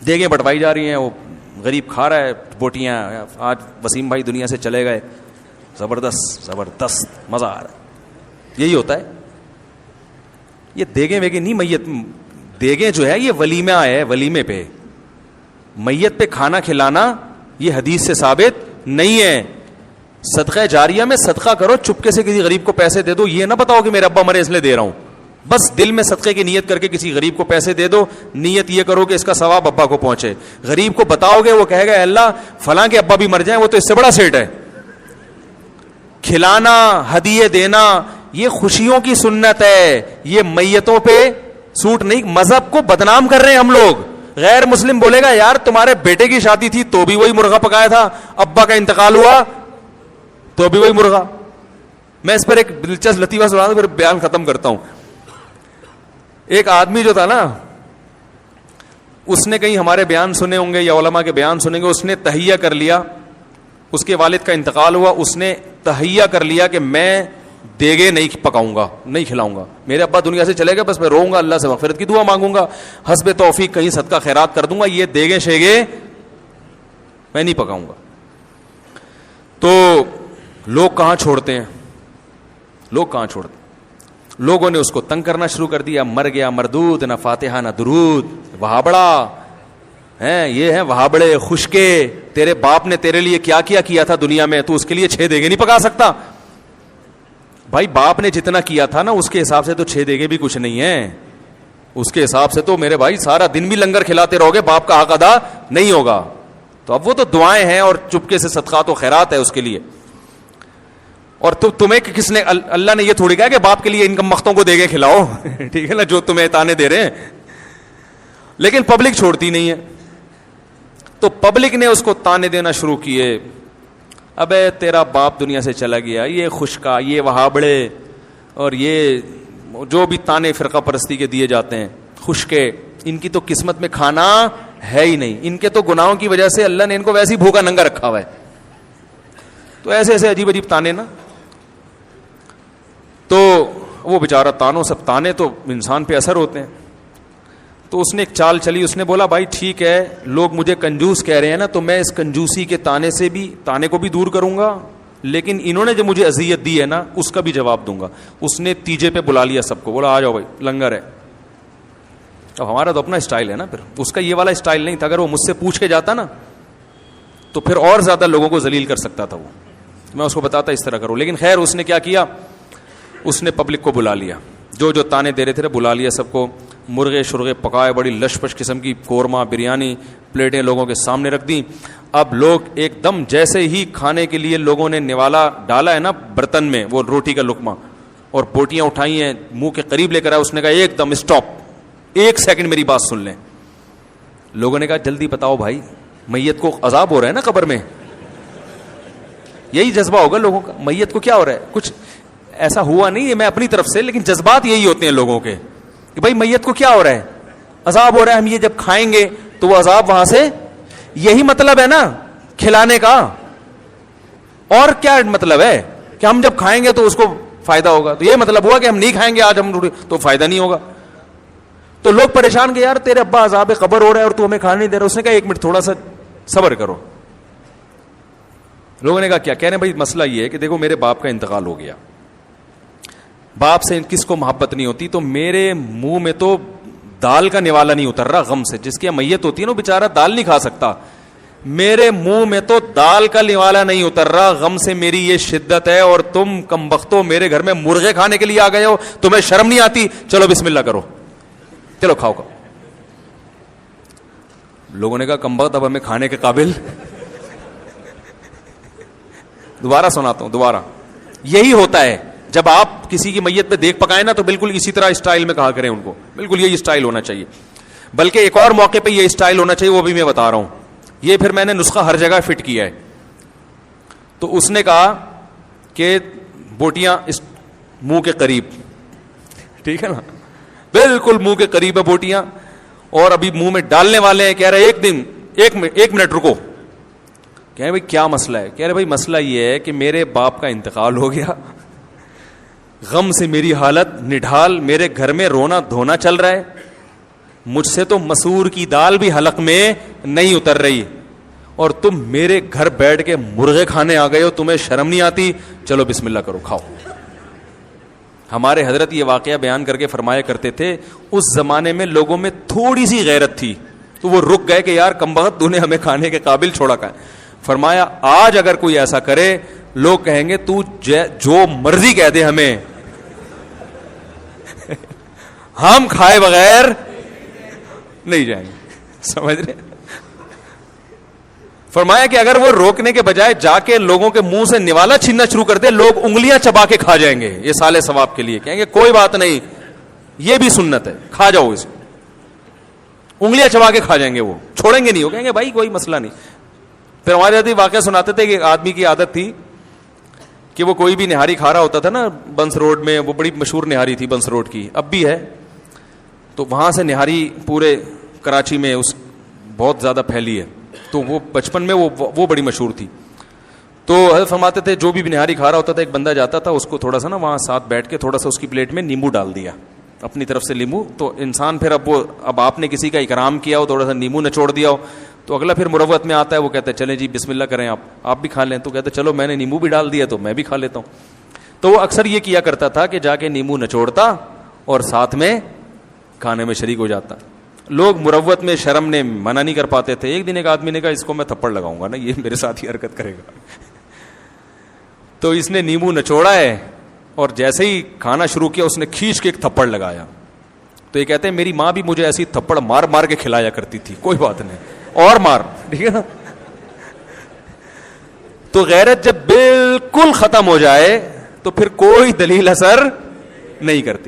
دیگیں بٹوائی جا رہی ہیں, وہ غریب کھا رہا ہے بوٹیاں. آج وسیم بھائی دنیا سے چلے گئے, زبردست مزہ آ رہا ہے. یہی ہوتا ہے. یہ دیگیں ویگیں نہیں, میت دیگیں جو ہے یہ ولیمہ ہے, ولیمے پہ میت پہ کھانا کھلانا یہ حدیث سے ثابت نہیں ہے. صدقہ جاریہ میں صدقہ کرو, چپکے سے کسی غریب کو پیسے دے دو, یہ نہ بتاؤ کہ میرے ابا مرے اس لیے دے رہا ہوں. بس دل میں صدقے کی نیت کر کے کسی غریب کو پیسے دے دو, نیت یہ کرو کہ اس کا ثواب ابا کو پہنچے. غریب کو بتاؤ گے, وہ کہے گا اے اللہ فلاں کے ابا بھی مر جائیں, وہ تو اس سے بڑا سیٹ ہے. کھلانا, ہدیے دینا یہ خوشیوں کی سنت ہے, یہ میتوں پہ سوٹ نہیں. مذہب کو بدنام کر رہے ہیں ہم لوگ. غیر مسلم بولے گا یار تمہارے بیٹے کی شادی تھی تو بھی وہی مرغا پکایا تھا, ابا کا انتقال ہوا تو بھی وہی مرغا. میں اس پر ایک دلچسپ لطیفہ سنا دوں پھر بیان ختم کرتا ہوں. ایک آدمی جو تھا نا, اس نے کہیں ہمارے بیان سنے ہوں گے یا علماء کے بیان سنیں گے, اس نے تہیہ کر لیا, اس کے والد کا انتقال ہوا, اس نے تہیہ کر لیا کہ میں دیگے نہیں پکاؤں گا, نہیں کھلاؤں گا, میرے ابا دنیا سے چلے گئے, بس میں روؤں گا, اللہ سے مغفرت کی دعا مانگوں گا, حسب توفیق کہیں صدقہ خیرات کر دوں گا, یہ دیگے شیگے میں نہیں پکاؤں گا. تو لوگ کہاں چھوڑتے ہیں, لوگ کہاں چھوڑتے ہیں. لوگوں نے اس کو تنگ کرنا شروع کر دیا, مر گیا مردود, نہ فاتحہ نہ درود, وہابڑا ہیں, یہ ہیں وہابڑے خشکے, تیرے باپ نے تیرے لیے کیا کیا تھا دنیا میں, تو اس کے لیے 6 دیگے نہیں پکا سکتا. بھائی باپ نے جتنا کیا تھا نا اس کے حساب سے تو 6 دیگے بھی کچھ نہیں ہیں, اس کے حساب سے تو میرے بھائی سارا دن بھی لنگر کھلاتے رہو گے, باپ کا حق ادا نہیں ہوگا. تو اب وہ تو دعائیں ہیں اور چپکے سے صدقات و خیرات ہے اس کے لیے. اور تمہیں کس نے, اللہ نے یہ تھوڑی کہا کہ باپ کے لیے ان مختوں کو دے کے کھلاؤ, ٹھیک ہے نا, جو تمہیں تانے دے رہے ہیں. لیکن پبلک چھوڑتی نہیں ہے, تو پبلک نے اس کو تانے دینا شروع کیے. ابے تیرا باپ دنیا سے چلا گیا, یہ خشکا, یہ وہابڑے, اور یہ جو بھی تانے فرقہ پرستی کے دیے جاتے ہیں خشکے, ان کی تو قسمت میں کھانا ہے ہی نہیں, ان کے تو گناہوں کی وجہ سے اللہ نے ان کو ویسے ہی بھوکا ننگا رکھا ہوا ہے. تو ایسے ایسے عجیب عجیب تانے نا. تو وہ بیچارہ تانوں, سب تانے تو انسان پہ اثر ہوتے ہیں. تو اس نے ایک چال چلی, اس نے بولا بھائی ٹھیک ہے لوگ مجھے کنجوس کہہ رہے ہیں نا, تو میں اس کنجوسی کے تانے کو بھی دور کروں گا, لیکن انہوں نے جو مجھے اذیت دی ہے نا اس کا بھی جواب دوں گا. اس نے تیجے پہ بلا لیا سب کو, بولا آ جاؤ بھائی لنگر ہے. اب ہمارا تو اپنا اسٹائل ہے نا, پھر اس کا یہ والا اسٹائل نہیں تھا. اگر وہ مجھ سے پوچھ کے جاتا نا تو پھر اور زیادہ لوگوں کو ذلیل کر سکتا تھا. وہ میں اس کو بتاتا اس طرح کرو, لیکن خیر اس نے کیا کیا, اس نے پبلک کو بلا لیا, جو جو تانے دے رہے تھے بلا لیا سب کو. مرغے شرغے پکائے, بڑی لش پش قسم کی قورمہ بریانی پلیٹیں لوگوں کے سامنے رکھ دیں. اب لوگ ایک دم جیسے ہی کھانے کے لیے لوگوں نے نوالا ڈالا ہے نا برتن میں, وہ روٹی کا لقمہ اور بوٹیاں اٹھائی ہیں منہ کے قریب لے کر آئے, اس نے کہا ایک دم اسٹاپ, 1 سیکنڈ میری بات سن لیں. لوگوں نے کہا جلدی بتاؤ بھائی, میت کو عذاب ہو رہا ہے نا قبر میں, یہی جذبہ ہوگا لوگوں کا, میت کو کیا ہو رہا ہے. کچھ ایسا ہوا نہیں ہے میں اپنی طرف سے, لیکن جذبات یہی ہوتے ہیں لوگوں کے کہ بھائی میت کو کیا ہو رہا ہے, عذاب ہو رہا ہے, ہم یہ جب کھائیں گے تو وہ عذاب وہاں سے, یہی مطلب ہے نا کھلانے کا. اور کیا مطلب ہے کہ ہم جب کھائیں گے تو اس کو فائدہ ہوگا, تو یہ مطلب ہوا کہ ہم نہیں کھائیں گے آج ہم تو فائدہ نہیں ہوگا. تو لوگ پریشان کہ یار تیرے ابا عذاب قبر ہو رہا ہے اور تو ہمیں کھانا نہیں دے رہا. اس نے کہا 1 منٹ تھوڑا سا صبر کرو. لوگوں نے کہا کیا کہہ رہے ہیں بھائی, مسئلہ یہ ہے کہ دیکھو میرے باپ کا انتقال ہو گیا, باپ سے کس کو محبت نہیں ہوتی, تو میرے منہ میں تو دال کا نوالا نہیں اتر رہا غم سے. جس کی میت ہوتی ہے نا بیچارہ دال نہیں کھا سکتا, میرے منہ میں تو دال کا نوالا نہیں اتر رہا غم سے, میری یہ شدت ہے. اور تم کمبختو میرے گھر میں مرغے کھانے کے لیے آ گئے ہو, تمہیں شرم نہیں آتی, چلو بسم اللہ کرو, چلو کھاؤ کھاؤ. لوگوں نے کہا کمبخت اب ہمیں کھانے کے قابل. دوبارہ سناتا ہوں, دوبارہ یہی ہوتا ہے جب آپ کسی کی میت پہ دیکھ پکائیں نا تو بالکل اسی طرح اسٹائل میں کہا کریں ان کو, بالکل یہی اسٹائل ہونا چاہیے. بلکہ ایک اور موقع پہ یہ اسٹائل ہونا چاہیے, وہ بھی میں بتا رہا ہوں. یہ پھر میں نے نسخہ ہر جگہ فٹ کیا ہے. تو اس نے کہا کہ بوٹیاں اس منہ کے قریب, ٹھیک ہے نا, بالکل منہ کے قریب ہے بوٹیاں, اور ابھی منہ میں ڈالنے والے ہیں. کہہ رہے ایک منٹ رکو. کہہ رہے بھائی کیا مسئلہ ہے. کہہ رہے بھائی مسئلہ یہ ہے کہ میرے باپ کا انتقال ہو گیا, غم سے میری حالت نڈھال, میرے گھر میں رونا دھونا چل رہا ہے, مجھ سے تو مسور کی دال بھی حلق میں نہیں اتر رہی, اور تم میرے گھر بیٹھ کے مرغے کھانے آ گئے ہو, تمہیں شرم نہیں آتی؟ چلو بسم اللہ کرو, کھاؤ. ہمارے حضرت یہ واقعہ بیان کر کے فرمایا کرتے تھے, اس زمانے میں لوگوں میں تھوڑی سی غیرت تھی تو وہ رک گئے کہ یار کمبخت تو نے ہمیں کھانے کے قابل چھوڑا کا. فرمایا آج اگر کوئی ایسا کرے, لوگ کہیں گے تو جو مرضی کہہ دے ہمیں, ہم کھائے بغیر نہیں جائیں گے. سمجھ رہے؟ فرمایا کہ اگر وہ روکنے کے بجائے جا کے لوگوں کے منہ سے نوالا چھیننا شروع کر دے, لوگ انگلیاں چبا کے کھا جائیں گے, یہ سالے ثواب کے لیے. کہیں گے کوئی بات نہیں, یہ بھی سنت ہے, کھا جاؤ اس. انگلیاں چبا کے کھا جائیں گے, وہ چھوڑیں گے نہیں. وہ کہیں گے بھائی کوئی مسئلہ نہیں. پھر ہمارے ساتھ واقعہ سناتے تھے کہ ایک آدمی کی عادت تھی کہ وہ کوئی بھی نہاری کھا رہا ہوتا تھا نا بنس روڈ میں, وہ بڑی مشہور نہاری تھی بنس روڈ کی, اب بھی ہے, تو وہاں سے نہاری پورے کراچی میں اس بہت زیادہ پھیلی ہے. تو وہ بچپن میں وہ بڑی مشہور تھی. تو حضرت فرماتے تھے جو بھی نہاری کھا رہا ہوتا تھا, ایک بندہ جاتا تھا, اس کو تھوڑا سا نا وہاں ساتھ بیٹھ کے تھوڑا سا اس کی پلیٹ میں نیمبو ڈال دیا, اپنی طرف سے لیمو. تو انسان پھر اب آپ نے کسی کا اکرام کیا ہو, تھوڑا سا نیمبو نچوڑ دیا ہو, تو اگلا پھر مروت میں آتا ہے, وہ کہتا ہے چلیں جی بسم اللہ کریں, آپ بھی کھا لیں. تو کہتے چلو میں نے نیمبو بھی ڈال دیا تو میں بھی کھا لیتا ہوں. تو وہ اکثر یہ کیا کرتا تھا کہ جا کے نیمبو نچوڑتا اور ساتھ میں کھانے میں شریک ہو جاتا. لوگ مروت میں شرم نے منع نہیں کر پاتے تھے. ایک دن ایک آدمی نے کہا اس کو میں تھپڑ لگاؤں گا نا, یہ میرے ساتھ ہی حرکت کرے گا. تو اس نے نیمبو نچوڑا ہے اور جیسے ہی کھانا شروع کیا اس نے کھینچ کے ایک تھپڑ لگایا. تو یہ کہتے ہیں میری ماں بھی مجھے ایسی تھپڑ مار مار کے کھلایا کرتی تھی, کوئی بات نہیں اور مار, ٹھیک ہے نا. تو غیرت جب بالکل ختم ہو جائے تو پھر کوئی دلیل اثر نہیں کرتی.